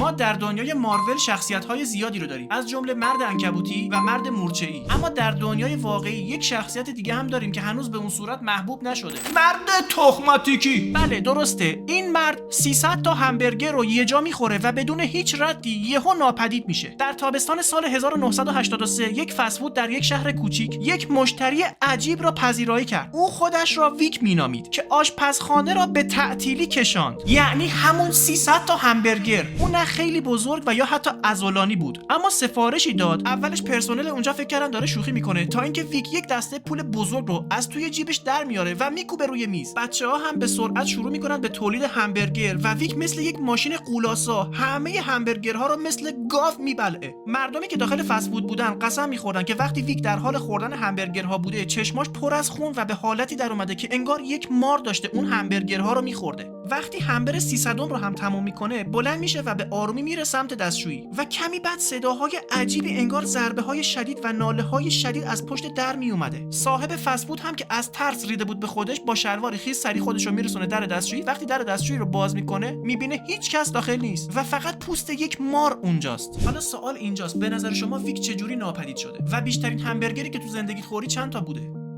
ما در دنیای مارول شخصیت‌های زیادی رو داریم، از جمله مرد عنکبوتی و مرد مورچه‌ای. اما در دنیای واقعی یک شخصیت دیگه هم داریم که هنوز به اون صورت محبوب نشده. مرد تخماتیکی. بله درسته. این مرد 300 تا همبرگر رو یه جا میخوره و بدون هیچ ردی یهو ناپدید میشه. در تابستان سال 1983 یک فست فود در یک شهر کوچیک یک مشتری عجیب را پذیرایی کرد. او خودش را ویک مینامید که آشپزخانه را به تعطیلی کشاند. یعنی همون 300 تا همبرگر. اون نه خیلی بزرگ و یا حتی عضلانی بود، اما سفارشی داد. اولش پرسنل اونجا فکر کردن داره شوخی میکنه، تا اینکه ویک یک دسته پول بزرگ رو از توی جیبش در میاره و میکوبه روی میز. بچه‌ها هم به سرعت شروع میکنن به تولید همبرگر و ویک مثل یک ماشین قولاسا همه همبرگرها رو مثل گاو میبلعه. مردمی که داخل فست فود بودن قسم میخوردن که وقتی ویک در حال خوردن همبرگرها بوده چشماش پر از خون و به حالتی در اومده که انگار یک مار داشته اون همبرگرها رو میخورده. وقتی همبر 300 رو هم تموم میکنه بلند میشه و به آرومی میره سمت دستشویی و کمی بعد صداهای عجیبی انگار ضربه های شدید و ناله های شدید از پشت در میومده. صاحب فست فود هم که از ترس ریده بود به خودش با شلوار خیس سری خودش رو میرسونه در دستشویی. وقتی در دستشویی رو باز میکنه میبینه هیچ کس داخل نیست و فقط پوست یک مار اونجاست. حالا سوال اینجاست، به نظر شما ویک چجوری ناپدید شده و بیشترین همبرگری که تو زندگیت خوری چند تا بوده؟